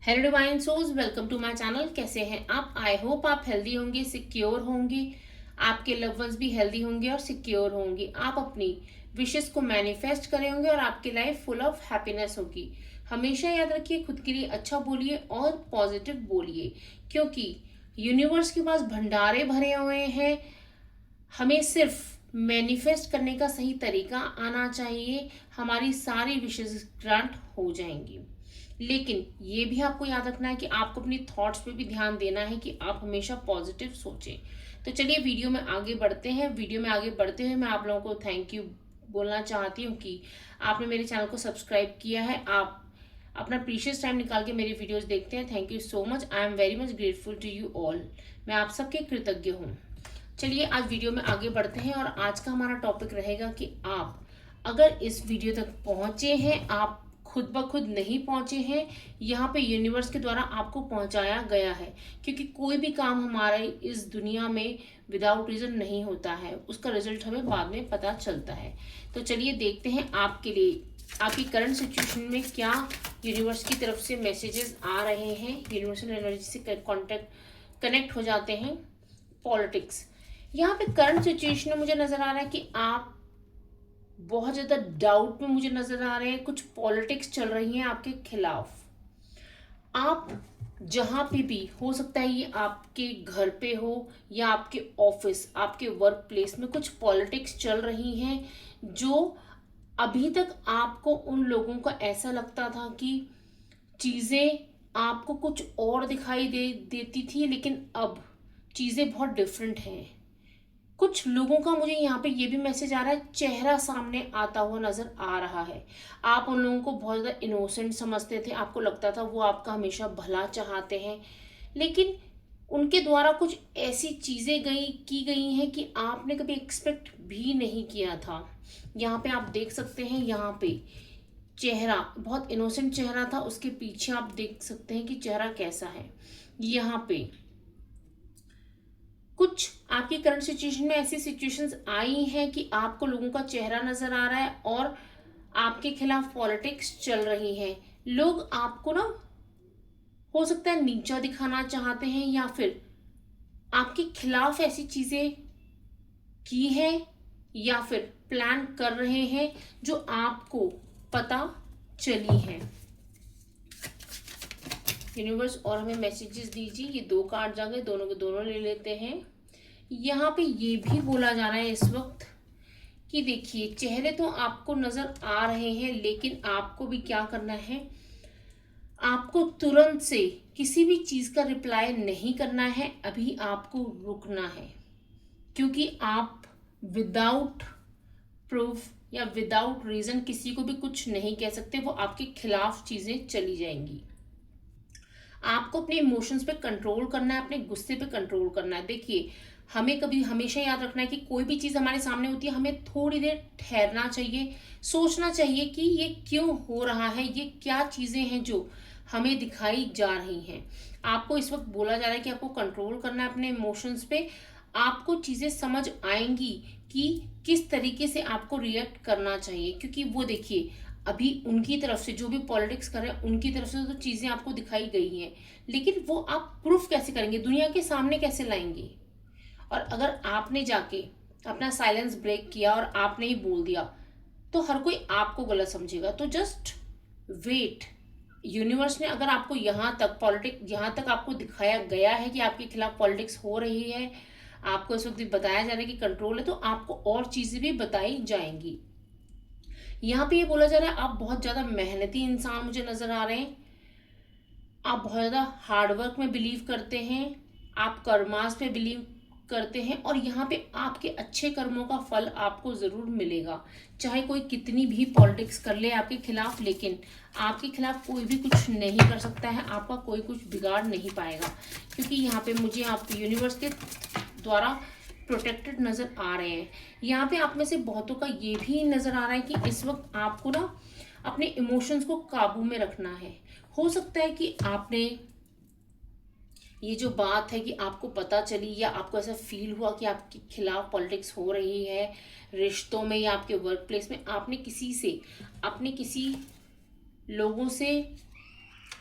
Hello divine souls, welcome to my channel. कैसे हैं आप? आई होप आप हेल्दी होंगे, सिक्योर होंगे, आपके लव वंस भी हेल्दी होंगे और सिक्योर होंगे। आप अपनी विशेस को मैनिफेस्ट करे होंगे और आपकी लाइफ फुल ऑफ हैप्पीनेस होगी। हमेशा याद रखिए, खुद के लिए अच्छा बोलिए और पॉजिटिव बोलिए, क्योंकि यूनिवर्स के पास भंडारे भरे हुए हैं। हमें सिर्फ मैनिफेस्ट करने का सही तरीका आना चाहिए, हमारी सारी विशेस ग्रांट हो जाएंगी। लेकिन ये भी आपको याद रखना है कि आपको अपनी थॉट्स पे भी ध्यान देना है कि आप हमेशा पॉजिटिव सोचें। तो चलिए वीडियो में आगे बढ़ते हैं। वीडियो में आगे बढ़ते हुए मैं आप लोगों को थैंक यू बोलना चाहती हूँ कि आपने मेरे चैनल को सब्सक्राइब किया है। आप अपना प्रीशियस टाइम निकाल के मेरी वीडियोस देखते हैं। Thank you so much. I am very much grateful to you all. मैं आप सबके कृतज्ञ हूँ। चलिए आज वीडियो में आगे बढ़ते हैं और आज का हमारा टॉपिक रहेगा कि आप अगर इस वीडियो तक पहुंचे हैं, आप खुद ब खुद नहीं पहुंचे हैं, यहाँ पे यूनिवर्स के द्वारा आपको पहुंचाया गया है। क्योंकि कोई भी काम हमारे इस दुनिया में विदाउट रीजन नहीं होता है, उसका रिजल्ट हमें बाद में पता चलता है। तो चलिए देखते हैं आपके लिए आपकी करंट सिचुएशन में क्या यूनिवर्स की तरफ से मैसेजेस आ रहे हैं। यूनिवर्सल एनर्जी से कनेक्ट हो जाते हैं। पॉलिटिक्स, यहाँ पे करंट सिचुएशन में मुझे नजर आ रहा है कि आप बहुत ज्यादा डाउट में मुझे नजर आ रहे हैं। कुछ पॉलिटिक्स चल रही हैं आपके खिलाफ। आप जहां पे भी हो सकता है, ये आपके घर पे हो या आपके ऑफिस, आपके वर्क प्लेस में कुछ पॉलिटिक्स चल रही हैं, जो अभी तक आपको उन लोगों का ऐसा लगता था कि चीजें आपको कुछ और दिखाई देती थी, लेकिन अब चीजें बहुत डिफरेंट हैं। कुछ लोगों का मुझे यहाँ पे ये भी मैसेज आ रहा है, चेहरा सामने आता हुआ नजर आ रहा है। आप उन लोगों को बहुत ज़्यादा इनोसेंट समझते थे, आपको लगता था वो आपका हमेशा भला चाहते हैं, लेकिन उनके द्वारा कुछ ऐसी चीज़ें की गई हैं कि आपने कभी एक्सपेक्ट भी नहीं किया था। यहाँ पे आप देख सकते हैं, यहाँ पे चेहरा बहुत इनोसेंट चेहरा था, उसके पीछे आप देख सकते हैं कि चेहरा कैसा है। यहाँ पे कुछ आपकी करंट सिचुएशन में ऐसी सिचुएशंस आई हैं कि आपको लोगों का चेहरा नजर आ रहा है और आपके खिलाफ पॉलिटिक्स चल रही है। लोग आपको ना, हो सकता है, नीचा दिखाना चाहते हैं या फिर आपके खिलाफ ऐसी चीजें की है या फिर प्लान कर रहे हैं जो आपको पता चली है। यूनिवर्स और हमें मैसेजेस दीजिए। ये दो कार्ड आ गए, दोनों के दोनों ले लेते हैं। यहाँ पे ये भी बोला जा रहा है इस वक्त कि देखिए, चेहरे तो आपको नजर आ रहे हैं, लेकिन आपको भी क्या करना है, आपको तुरंत से किसी भी चीज का रिप्लाई नहीं करना है। अभी आपको रुकना है, क्योंकि आप विदाउट प्रूफ या विदाउट रीजन किसी को भी कुछ नहीं कह सकते। वो आपके खिलाफ चीजें चली जाएंगी। आपको अपने इमोशंस पे कंट्रोल करना है, अपने गुस्से पे कंट्रोल करना है। देखिए, हमें कभी हमेशा याद रखना है कि कोई भी चीज़ हमारे सामने होती है, हमें थोड़ी देर ठहरना चाहिए, सोचना चाहिए कि ये क्यों हो रहा है, ये क्या चीज़ें हैं जो हमें दिखाई जा रही हैं। आपको इस वक्त बोला जा रहा है कि आपको कंट्रोल करना है अपने इमोशंस पे। आपको चीज़ें समझ आएंगी कि किस तरीके से आपको रिएक्ट करना चाहिए, क्योंकि वो देखिए, अभी उनकी तरफ से जो भी पॉलिटिक्स कर रहे हैं, उनकी तरफ से तो चीजें आपको दिखाई गई हैं, लेकिन वो आप प्रूफ कैसे करेंगे, दुनिया के सामने कैसे लाएंगे? और अगर आपने जाके अपना साइलेंस ब्रेक किया और आपने ही बोल दिया, तो हर कोई आपको गलत समझेगा। तो जस्ट वेट। यूनिवर्स ने अगर आपको यहाँ तक आपको दिखाया गया है कि आपके खिलाफ पॉलिटिक्स हो रही है, आपको इस वक्त बताया जा रहा है कि कंट्रोल है, तो आपको और चीजें भी बताई जाएंगी। यहाँ पे ये बोला जा रहा है, आप बहुत ज्यादा मेहनती इंसान मुझे नजर आ रहे हैं। आप बहुत ज्यादा हार्डवर्क में बिलीव करते हैं, आप कर्मास पे बिलीव करते हैं, और यहाँ पे आपके अच्छे कर्मों का फल आपको जरूर मिलेगा। चाहे कोई कितनी भी पॉलिटिक्स कर ले आपके खिलाफ, लेकिन आपके खिलाफ कोई भी कुछ नहीं कर सकता है, आपका कोई कुछ बिगाड़ नहीं पाएगा। क्योंकि यहाँ पे मुझे आप यूनिवर्स के द्वारा प्रोटेक्टेड नजर आ रहे हैं। यहाँ पे आप में से बहुतों का ये भी नजर आ रहा है कि इस वक्त आपको ना अपने इमोशंस को काबू में रखना है। हो सकता है कि आपने ये जो बात है कि आपको पता चली या आपको ऐसा फील हुआ कि आपके खिलाफ पॉलिटिक्स हो रही है रिश्तों में या आपके वर्क प्लेस में, आपने किसी लोगों से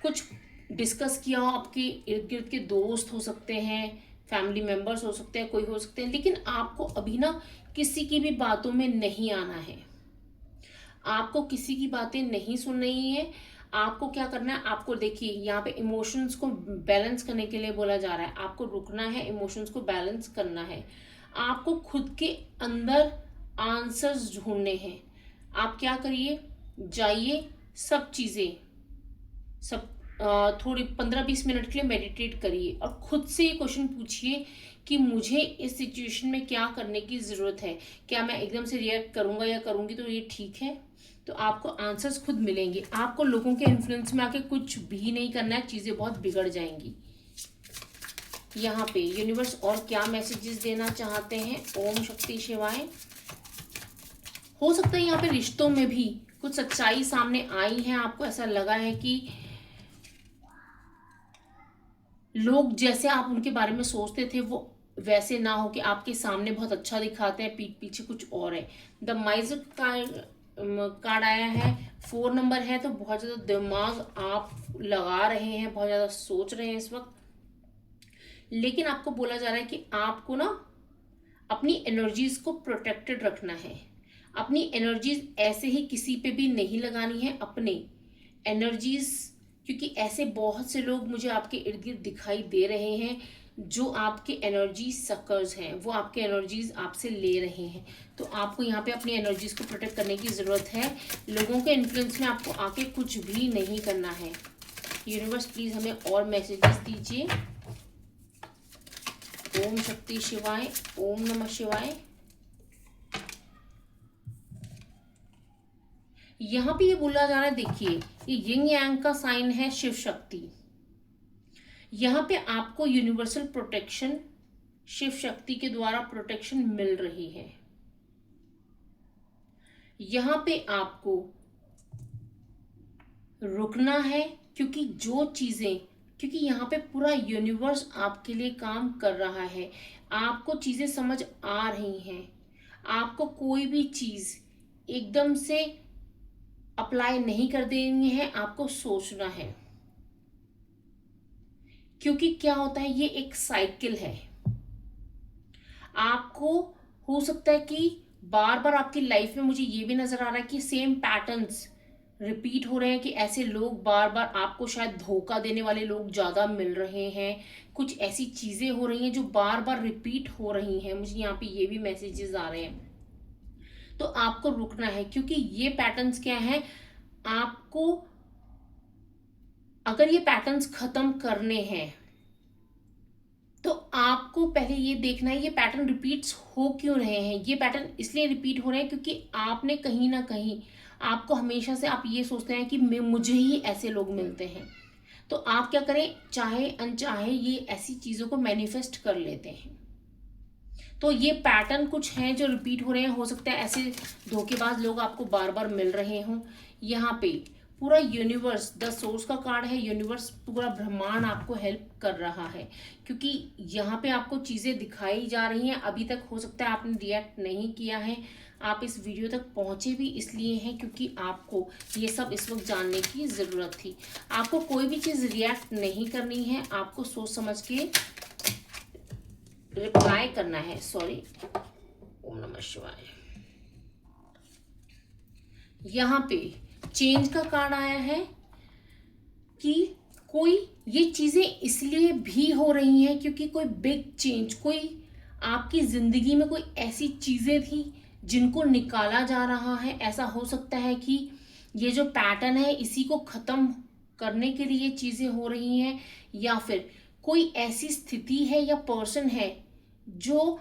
कुछ डिस्कस किया हो, आपके इर्द गिर्द के दोस्त हो सकते हैं, फैमिली मेंबर्स हो सकते हैं, कोई हो सकते हैं, लेकिन आपको अभी ना किसी की भी बातों में नहीं आना है। आपको किसी की बातें नहीं सुननी है। आपको क्या करना है, आपको देखिए यहाँ पे इमोशंस को बैलेंस करने के लिए बोला जा रहा है, आपको रुकना है, इमोशंस को बैलेंस करना है। आपको खुद के अंदर आंसर्स ढूंढने हैं। आप क्या करिए, जाइए, सब चीज़ें सब थोड़ी 15-20 मिनट के लिए मेडिटेट करिए और खुद से ये क्वेश्चन पूछिए कि मुझे इस सिचुएशन में क्या करने की ज़रूरत है। क्या मैं एकदम से रिएक्ट करूँगा या करूँगी तो ये ठीक है? तो आपको आंसर्स खुद मिलेंगे। आपको लोगों के इन्फ्लुएंस में आके कुछ भी नहीं करना है, चीज़ें बहुत बिगड़ जाएंगी। यहाँ पे यूनिवर्स और क्या मैसेजेस देना चाहते हैं? ओम शक्ति शिवाय। हो सकता है यहाँ पे रिश्तों में भी कुछ सच्चाई सामने आई है। आपको ऐसा लगा है कि लोग जैसे आप उनके बारे में सोचते थे वो वैसे ना हो, कि आपके सामने बहुत अच्छा दिखाते हैं, पीठ पीछे कुछ और है। द माइजर कार्ड आया है, 4 नंबर है, तो बहुत ज़्यादा दिमाग आप लगा रहे हैं, बहुत ज़्यादा सोच रहे हैं इस वक्त। लेकिन आपको बोला जा रहा है कि आपको ना अपनी एनर्जीज को प्रोटेक्टेड रखना है। अपनी एनर्जीज ऐसे ही किसी पे भी नहीं लगानी है। अपने एनर्जीज, क्योंकि ऐसे बहुत से लोग मुझे आपके इर्द गिर्द दिखाई दे रहे हैं जो आपके एनर्जी सकर्स हैं, वो आपके एनर्जीज आपसे ले रहे हैं। तो आपको यहाँ पे अपनी एनर्जीज को प्रोटेक्ट करने की ज़रूरत है। लोगों के इन्फ्लुएंस में आपको आके कुछ भी नहीं करना है। यूनिवर्स प्लीज़ हमें और मैसेजेस दीजिए। ओम शक्ति शिवाय, ओम नमः शिवाय। यहाँ पे ये बोला जा रहा है, देखिए ये यिंग यांग का साइन है, शिव शक्ति। यहाँ पे आपको यूनिवर्सल प्रोटेक्शन, शिव शक्ति के द्वारा प्रोटेक्शन मिल रही है। यहाँ पे आपको रुकना है, क्योंकि जो चीजें, क्योंकि यहाँ पे पूरा यूनिवर्स आपके लिए काम कर रहा है। आपको चीजें समझ आ रही हैं। आपको कोई भी चीज एकदम से अप्लाई नहीं कर देनी है, आपको सोचना है। क्योंकि क्या होता है, ये एक साइकिल है। आपको हो सकता है कि बार बार आपकी लाइफ में, मुझे ये भी नजर आ रहा है कि सेम पैटर्न्स रिपीट हो रहे हैं, कि ऐसे लोग बार बार आपको शायद धोखा देने वाले लोग ज्यादा मिल रहे हैं। कुछ ऐसी चीजें हो रही हैं जो बार बार रिपीट हो रही हैं। मुझे यहाँ पे ये भी मैसेजेस आ रहे हैं। तो आपको रुकना है, क्योंकि ये पैटर्न्स क्या है, आपको अगर ये पैटर्न्स खत्म करने हैं तो आपको पहले ये देखना है ये पैटर्न रिपीट्स हो क्यों रहे हैं। ये पैटर्न इसलिए रिपीट हो रहे हैं क्योंकि आपने कहीं ना कहीं, आपको हमेशा से आप ये सोचते हैं कि मुझे ही ऐसे लोग मिलते हैं। तो आप क्या करें, चाहे अनचाहे ये ऐसी चीज़ों को मैनिफेस्ट कर लेते हैं। तो ये पैटर्न कुछ हैं जो रिपीट हो रहे हैं। हो सकता है ऐसे धोखेबाज लोग आपको बार बार मिल रहे हों। यहाँ पे पूरा यूनिवर्स, द सोर्स का कार्ड है, यूनिवर्स पूरा ब्रह्मांड आपको हेल्प कर रहा है, क्योंकि यहाँ पे आपको चीज़ें दिखाई जा रही हैं। अभी तक हो सकता है आपने रिएक्ट नहीं किया है। आप इस वीडियो तक पहुँचे भी इसलिए हैं क्योंकि आपको ये सब इस वक्त जानने की ज़रूरत थी। आपको कोई भी चीज़ रिएक्ट नहीं करनी है, आपको सोच समझ के रिप्लाई करना है। सॉरी, ओम नमः शिवाय। यहाँ पे चेंज का कार्ड आया है कि कोई ये चीजें इसलिए भी हो रही हैं क्योंकि कोई बिग चेंज, कोई आपकी जिंदगी में कोई ऐसी चीजें थी जिनको निकाला जा रहा है। ऐसा हो सकता है कि ये जो पैटर्न है इसी को खत्म करने के लिए चीजें हो रही हैं, या फिर कोई ऐसी स्थिति है या पर्सन है जो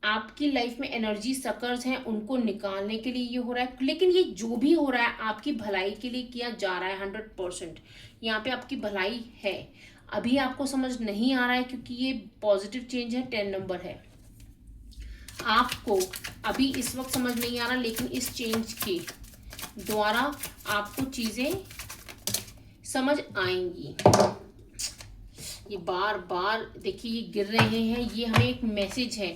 आपकी लाइफ में एनर्जी सकर्स हैं, उनको निकालने के लिए ये हो रहा है। लेकिन ये जो भी हो रहा है आपकी भलाई के लिए किया जा रहा है। 100% यहाँ पे आपकी भलाई है। अभी आपको समझ नहीं आ रहा है क्योंकि ये पॉजिटिव चेंज है, 10 नंबर है। आपको अभी इस वक्त समझ नहीं आ रहा, लेकिन इस चेंज के द्वारा आपको चीजें समझ आएंगी। ये बार बार देखिए ये गिर रहे हैं, ये हमें एक मैसेज है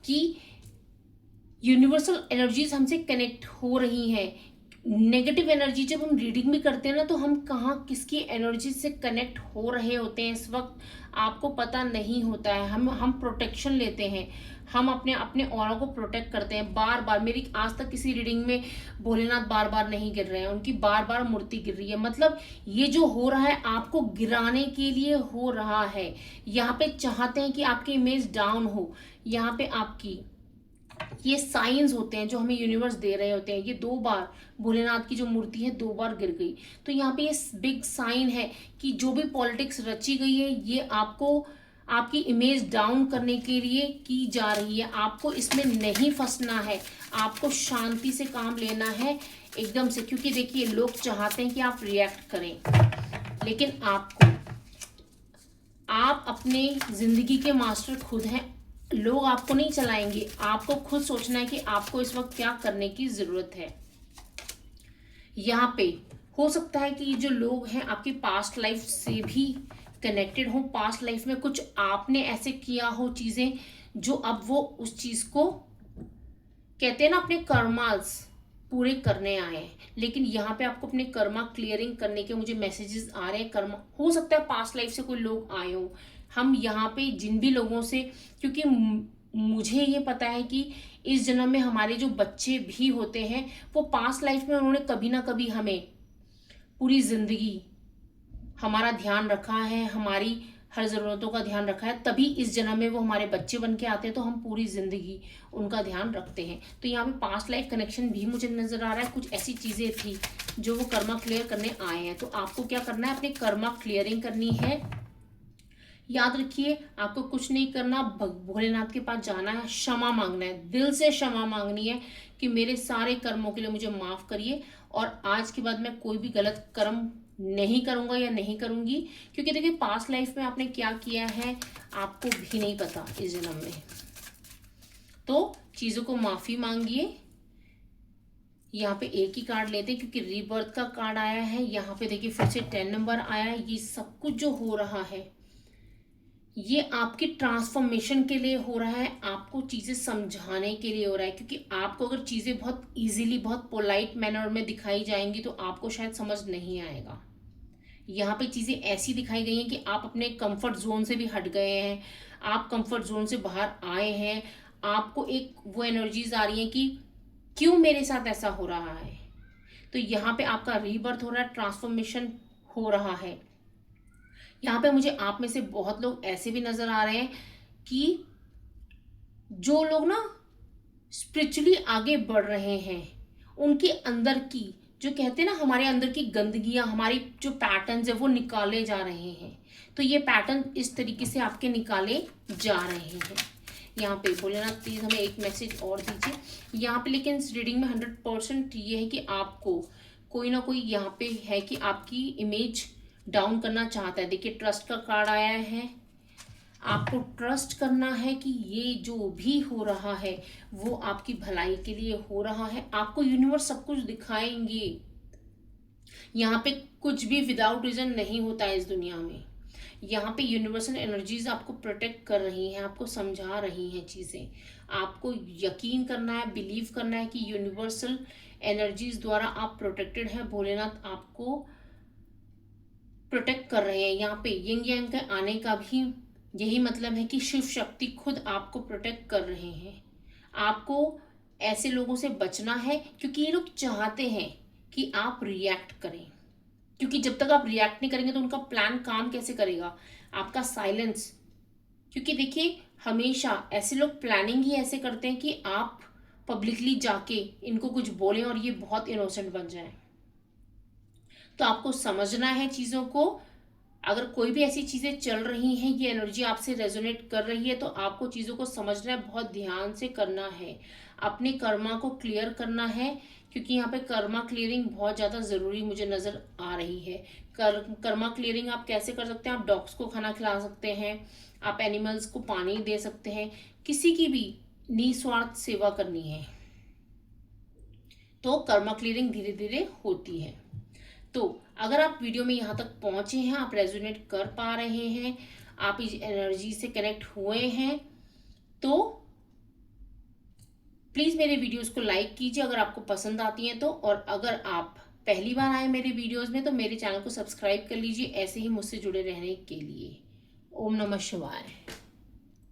कि यूनिवर्सल एनर्जीज हमसे कनेक्ट हो रही हैं। नेगेटिव एनर्जी जब हम रीडिंग भी करते हैं ना, तो हम कहाँ किसकी एनर्जी से कनेक्ट हो रहे होते हैं इस वक्त आपको पता नहीं होता है। हम प्रोटेक्शन लेते हैं, हम अपने अपने ऑरा को प्रोटेक्ट करते हैं बार बार। मेरी आज तक किसी रीडिंग में भोलेनाथ बार बार नहीं गिर रहे हैं, उनकी बार बार मूर्ति गिर रही है। मतलब ये जो हो रहा है आपको गिराने के लिए हो रहा है। यहाँ पे चाहते हैं कि आपकी इमेज डाउन हो। यहाँ पे आपकी ये साइंस होते हैं जो हमें यूनिवर्स दे रहे होते हैं। ये 2 बार भोलेनाथ की जो मूर्ति है 2 बार गिर गई, तो यहाँ पे ये बिग साइन है कि जो भी पॉलिटिक्स रची गई है ये आपको आपकी इमेज डाउन करने के लिए की जा रही है। आपको इसमें नहीं फंसना है, आपको शांति से काम लेना है एकदम से। क्योंकि देखिए लोग चाहते हैं कि आप रिएक्ट करें, लेकिन आप अपने जिंदगी के मास्टर खुद हैं। लोग आपको नहीं चलाएंगे, आपको खुद सोचना है कि आपको इस वक्त क्या करने की जरूरत है। यहाँ पे हो सकता है कि ये जो लोग हैं आपकी पास्ट लाइफ से भी कनेक्टेड हो। पास्ट लाइफ में कुछ आपने ऐसे किया हो चीजें जो अब वो उस चीज को कहते हैं ना अपने कर्मास पूरे करने आए हैं। लेकिन यहाँ पे आपको अपने कर्मा क्लियरिंग करने के मुझे मैसेजेस आ रहे हैं। कर्मा हो सकता है पास्ट लाइफ से कोई लोग आए हो। हम यहाँ पे जिन भी लोगों से, क्योंकि मुझे ये पता है कि इस जन्म में हमारे जो बच्चे भी होते हैं वो पास्ट लाइफ में उन्होंने कभी ना कभी हमें पूरी जिंदगी हमारा ध्यान रखा है, हमारी हर ज़रूरतों का ध्यान रखा है, तभी इस जन्म में वो हमारे बच्चे बन के आते हैं। तो हम पूरी ज़िंदगी उनका ध्यान रखते हैं। तो यहाँ पे पास्ट लाइफ कनेक्शन भी मुझे नज़र आ रहा है। कुछ ऐसी चीज़ें थी जो वो कर्मा क्लियर करने आए हैं। तो आपको क्या करना है, अपने कर्मा क्लियरिंग करनी है। याद रखिए आपको कुछ नहीं करना, भोलेनाथ के पास जाना है, क्षमा मांगना है, दिल से क्षमा मांगनी है कि मेरे सारे कर्मों के लिए मुझे माफ़ करिए और आज के बाद मैं कोई भी गलत कर्म नहीं करूंगा या नहीं करूंगी। क्योंकि देखिए पास्ट लाइफ में आपने क्या किया है आपको भी नहीं पता इस जन्म में। तो चीज़ों को माफ़ी मांगिए। यहाँ पे एक ही कार्ड लेते हैं क्योंकि रीबर्थ का कार्ड आया है। यहाँ पे देखिए फिर से 10 नंबर आया है। ये सब कुछ जो हो रहा है ये आपकी ट्रांसफॉर्मेशन के लिए हो रहा है, आपको चीज़ें समझाने के लिए हो रहा है। क्योंकि आपको अगर चीज़ें बहुत इजीली बहुत पोलाइट मैनर में दिखाई जाएंगी तो आपको शायद समझ नहीं आएगा। यहाँ पे चीज़ें ऐसी दिखाई गई हैं कि आप अपने कंफर्ट जोन से भी हट गए हैं, आप कंफर्ट जोन से बाहर आए हैं। आपको एक वो एनर्जीज आ रही हैं कि क्यों मेरे साथ ऐसा हो रहा है। तो यहाँ पे आपका रीबर्थ हो रहा है, ट्रांसफॉर्मेशन हो रहा है। यहाँ पे मुझे आप में से बहुत लोग ऐसे भी नजर आ रहे हैं कि जो लोग ना स्पिरिचुअली आगे बढ़ रहे हैं, उनके अंदर की जो कहते हैं ना हमारे अंदर की गंदगियां, हमारी जो पैटर्न्स है वो निकाले जा रहे हैं। तो ये पैटर्न इस तरीके से आपके निकाले जा रहे हैं। यहाँ पे भोलेनाथ प्लीज हमें एक मैसेज और दीजिए। यहाँ पे लेकिन इस रीडिंग में 100% ये है कि आपको कोई ना कोई यहाँ पे है कि आपकी इमेज डाउन करना चाहता है। देखिए ट्रस्ट का कार्ड आया है। आपको ट्रस्ट करना है कि ये जो भी हो रहा है वो आपकी भलाई के लिए हो रहा है। आपको यूनिवर्स सब कुछ दिखाएंगे। यहाँ पे कुछ भी विदाउट रीजन नहीं होता है इस दुनिया में। यहाँ पे यूनिवर्सल एनर्जीज आपको प्रोटेक्ट कर रही हैं, आपको समझा रही हैं चीज़ें। आपको यकीन करना है, बिलीव करना है कि यूनिवर्सल एनर्जीज द्वारा आप प्रोटेक्टेड हैं। भोलेनाथ आपको प्रोटेक्ट कर रहे हैं। यहाँ पे यिंग यांग के आने का भी यही मतलब है कि शिव शक्ति खुद आपको प्रोटेक्ट कर रहे हैं। आपको ऐसे लोगों से बचना है क्योंकि ये लोग चाहते हैं कि आप रिएक्ट करें। क्योंकि जब तक आप रिएक्ट नहीं करेंगे तो उनका प्लान काम कैसे करेगा। आपका साइलेंस, क्योंकि देखिए हमेशा ऐसे लोग प्लानिंग ही ऐसे करते हैं कि आप पब्लिकली जाके इनको कुछ बोलें और ये बहुत इनोसेंट बन जाए। तो आपको समझना है चीज़ों को। अगर कोई भी ऐसी चीज़ें चल रही हैं, ये एनर्जी आपसे रेजोनेट कर रही है, तो आपको चीज़ों को समझना है, बहुत ध्यान से करना है, अपने कर्मा को क्लियर करना है। क्योंकि यहाँ पे कर्मा क्लियरिंग बहुत ज़्यादा ज़रूरी मुझे नज़र आ रही है। कर्मा क्लियरिंग आप कैसे कर सकते हैं, आप डॉग्स को खाना खिला सकते हैं, आप एनिमल्स को पानी दे सकते हैं, किसी की भी निस्वार्थ सेवा करनी है तो कर्मा क्लियरिंग धीरे धीरे होती है। तो अगर आप वीडियो में यहाँ तक पहुँचे हैं, आप रेजोनेट कर पा रहे हैं, आप इस एनर्जी से कनेक्ट हुए हैं, तो प्लीज़ मेरे वीडियोस को लाइक कीजिए अगर आपको पसंद आती हैं तो, और अगर आप पहली बार आए मेरे वीडियोस में तो मेरे चैनल को सब्सक्राइब कर लीजिए ऐसे ही मुझसे जुड़े रहने के लिए। ओम नमः शिवाय।